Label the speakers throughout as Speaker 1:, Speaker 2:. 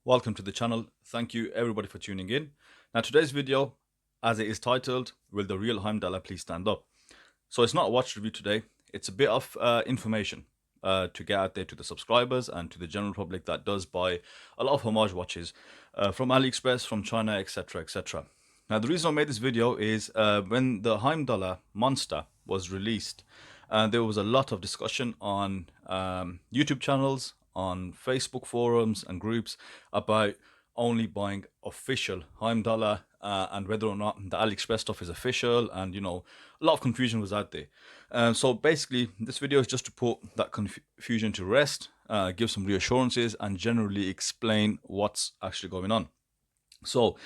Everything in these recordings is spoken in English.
Speaker 1: Welcome to the channel. Thank you everybody for tuning in. Now today's video, as it is titled, Will the Real Heimdallr Please Stand Up? So it's not a watch review today, it's a bit of information to get out there to the subscribers and to the general public that does buy a lot of homage watches from AliExpress, from China, etc, etc. Now the reason I made this video is when the Heimdallr Monster was released, there was a lot of discussion on YouTube channels, on Facebook forums and groups about only buying official Heimdallr and whether or not the AliExpress stuff is official, and a lot of confusion was out there. So basically this video is just to put that confusion to rest, give some reassurances and generally explain what's actually going on. So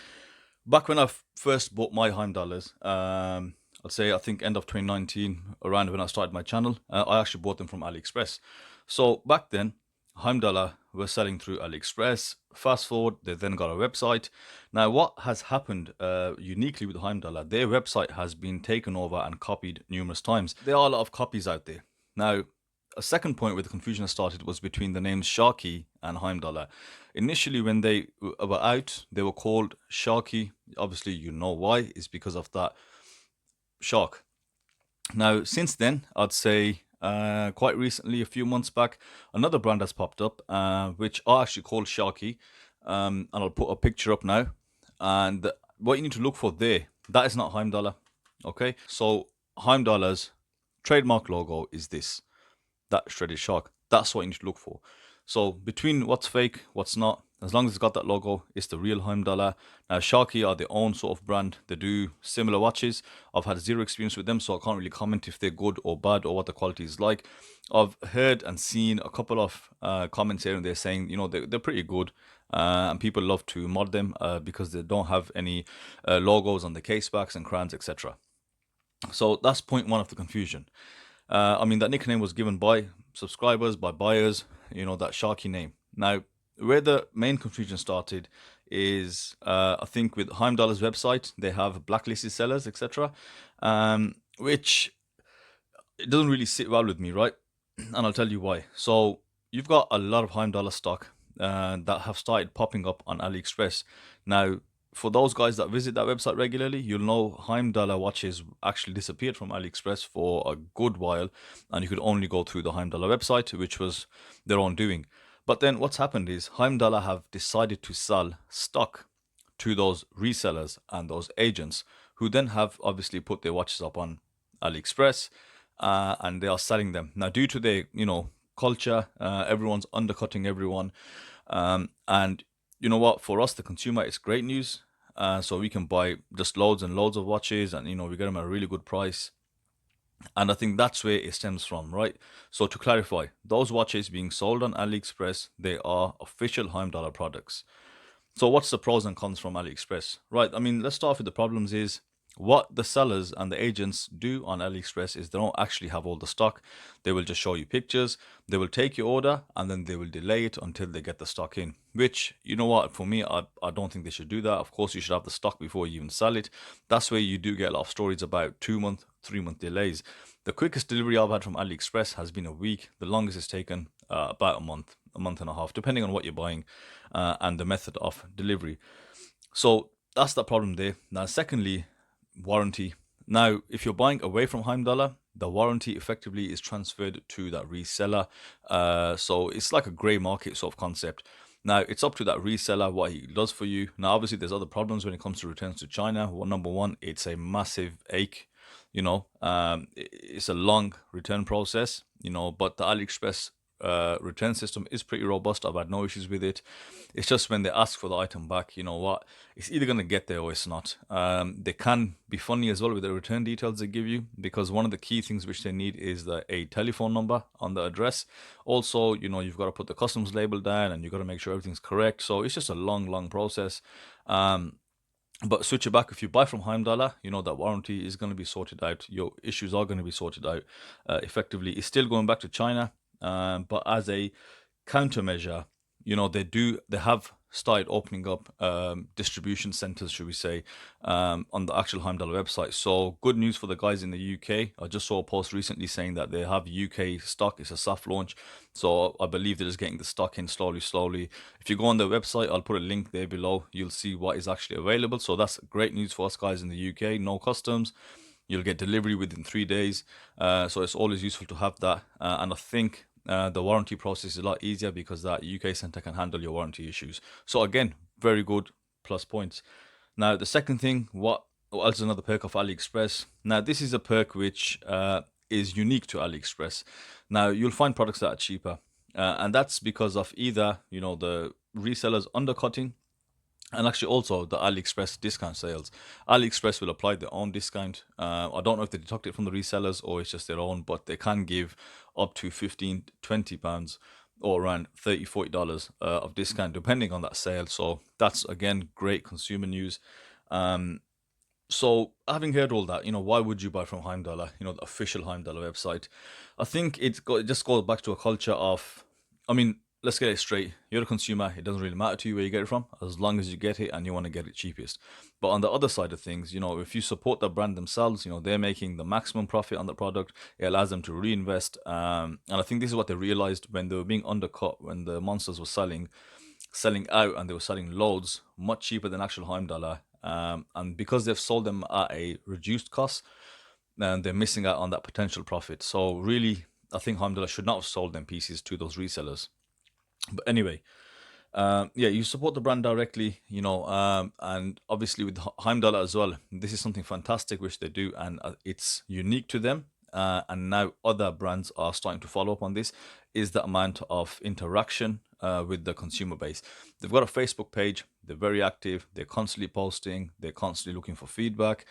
Speaker 1: back when I first bought my Heimdallrs, I'd say I think end of 2019, around when I started my channel, I actually bought them from AliExpress. So back then Heimdallr were selling through AliExpress. Fast forward, they then got a website. Now what has happened uniquely with Heimdallr, their website has been taken over and copied numerous times. There are a lot of copies out there. Now a second point where the confusion started was between the names Sharkey and Heimdallr. Initially when they were out, they were called Sharkey. Obviously you know why, it's because of that shark. Now since then, I'd say quite recently, a few months back, another brand has popped up, which are actually called Sharkey, and I'll put a picture up now. And what you need to look for there, that is not Heimdallr. Okay, so Heimdallr's trademark logo is this, that shredded shark. That's what you need to look for. So between what's fake, what's not, as long as it's got that logo, it's the real Heimdallr. Now Sharkey are their own sort of brand. They do similar watches. I've had zero experience with them, so I can't really comment if they're good or bad or what the quality is like. I've heard and seen a couple of comments here and there saying, they're pretty good. And people love to mod them because they don't have any logos on the case backs and crowns, etc. So that's point one of the confusion. I mean, that nickname was given by subscribers, by buyers, that Sharky name. Now, where the main confusion started is, I think with Heimdallr's website, they have blacklisted sellers, etc., which it doesn't really sit well with me, right? And I'll tell you why. So you've got a lot of Heimdallr stock that have started popping up on AliExpress. Now, for those guys that visit that website regularly, you'll know Heimdallr watches actually disappeared from AliExpress for a good while, and you could only go through the Heimdallr website, which was their own doing. But then what's happened is Heimdallr have decided to sell stock to those resellers and those agents, who then have obviously put their watches up on AliExpress, and they are selling them. Now, due to their, culture, everyone's undercutting everyone. And you know what, for us the consumer, it's great news. So we can buy just loads and loads of watches, and we get them at a really good price. And I think that's where it stems from, right? So to clarify, those watches being sold on AliExpress, they are official Heimdallr products. So what's the pros and cons from AliExpress? Right, I mean, let's start with the problems. Is what the sellers and the agents do on AliExpress is they don't actually have all the stock. They will just show you pictures, they will take your order, and then they will delay it until they get the stock in. Which, you know what, for me, I don't think they should do that. Of course, you should have the stock before you even sell it. That's where you do get a lot of stories about 2-month, 3-month delays. The quickest delivery I've had from AliExpress has been a week. The longest it's taken about a month and a half, depending on what you're buying and the method of delivery. So that's the problem there. Now, secondly, warranty. Now, if you're buying away from Heimdallr, the warranty effectively is transferred to that reseller. So it's like a grey market sort of concept. Now, it's up to that reseller what he does for you. Now, obviously, there's other problems when it comes to returns to China. Well, number one, it's a massive ache. It's a long return process, but the AliExpress return system is pretty robust. I've had no issues with it. It's just when they ask for the item back, you know what, it's either going to get there or it's not. They can be funny as well with the return details they give you, because one of the key things which they need is a telephone number on the address. Also, you've got to put the customs label down, and you've got to make sure everything's correct. So it's just a long process. But switch it back, if you buy from Heimdallr, that warranty is going to be sorted out. Your issues are going to be sorted out. Effectively, it's still going back to China, but as a countermeasure, they have started opening up distribution centers, should we say, on the actual Heimdallr website. So good news for the guys in the UK. I just saw a post recently saying that they have UK stock. It's a soft launch, so I believe they're just getting the stock in slowly. If you go on their website, I'll put a link there below. You'll see what is actually available. So that's great news for us guys in the UK. No customs. You'll get delivery within 3 days. So it's always useful to have that. And I think the warranty process is a lot easier because that UK center can handle your warranty issues. So again, very good plus points. Now, the second thing, what else is another perk of AliExpress? Now, this is a perk which is unique to AliExpress. Now, you'll find products that are cheaper. And that's because of either, the resellers undercutting, and actually also the AliExpress discount sales. AliExpress will apply their own discount. I don't know if they deduct it from the resellers or it's just their own, but they can give up to 15, 20 pounds or around $30, $40 of discount depending on that sale. So that's again great consumer news. So having heard all that, why would you buy from Heimdallr, the official Heimdallr website? I think it just goes back to a culture of, let's get it straight. You're a consumer. It doesn't really matter to you where you get it from, as long as you get it and you want to get it cheapest. But on the other side of things, if you support the brand themselves, they're making the maximum profit on the product. It allows them to reinvest. And I think this is what they realized when they were being undercut, when the monsters were selling out and they were selling loads much cheaper than actual Heimdallr. And because they've sold them at a reduced cost, and they're missing out on that potential profit. So really, I think Heimdallr should not have sold them pieces to those resellers. But anyway, you support the brand directly, and obviously with Heimdallr as well, this is something fantastic which they do, and it's unique to them. And now other brands are starting to follow up on this, is the amount of interaction with the consumer base. They've got a Facebook page. They're very active. They're constantly posting. They're constantly looking for feedback,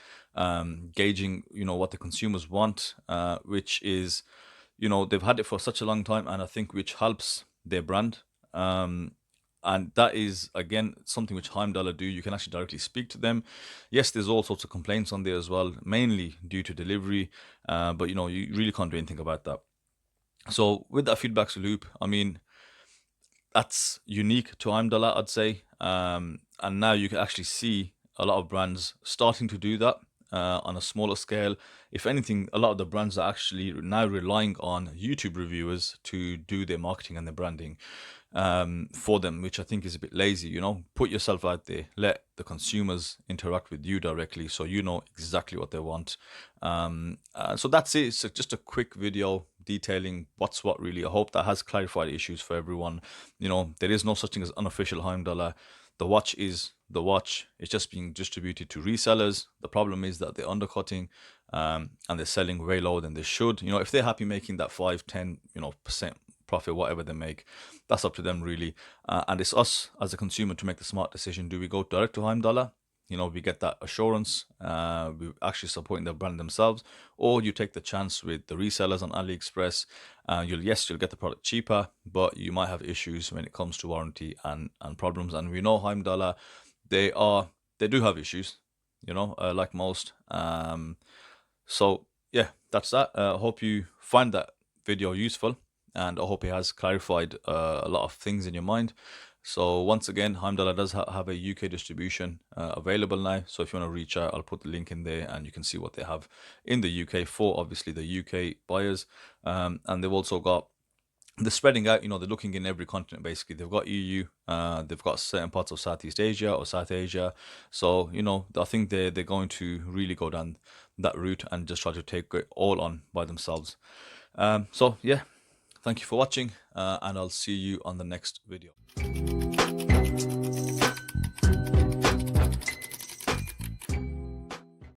Speaker 1: gauging, what the consumers want, which is, they've had it for such a long time, and I think which helps their brand. And that is, again, something which Heimdallr do. You can actually directly speak to them. Yes, there's all sorts of complaints on there as well, mainly due to delivery, but you really can't do anything about that. So with that feedback loop, that's unique to Heimdallr, I'd say. And now you can actually see a lot of brands starting to do that on a smaller scale. If anything, a lot of the brands are actually now relying on YouTube reviewers to do their marketing and their branding for them, which I think is a bit lazy. Put yourself out there, let the consumers interact with you directly, so you know exactly what they want. So that's it. It's just a quick video detailing what's what, really. I hope that has clarified issues for everyone. There is no such thing as unofficial Heimdallr. The watch is the watch. It's just being distributed to resellers. The problem is that they're undercutting and they're selling way lower than they should. If they're happy making that 5-10% profit, whatever they make, that's up to them, really. And it's us as a consumer to make the smart decision. Do we go direct to Heimdallr? We get that assurance, we're actually supporting the brand themselves, or you take the chance with the resellers on AliExpress. You'll get the product cheaper, but you might have issues when it comes to warranty and problems. And we know Heimdallr, they do have issues, like most. So yeah, that's that. I hope you find that video useful, and I hope it has clarified a lot of things in your mind. So once again, Heimdallr does have a UK distribution available now. So if you want to reach out, I'll put the link in there and you can see what they have in the UK for, obviously, the UK buyers. And they've also got, they're spreading out, they're looking in every continent, basically. They've got EU, they've got certain parts of Southeast Asia or South Asia. So, I think they're going to really go down that route and just try to take it all on by themselves. So yeah, thank you for watching, and I'll see you on the next video.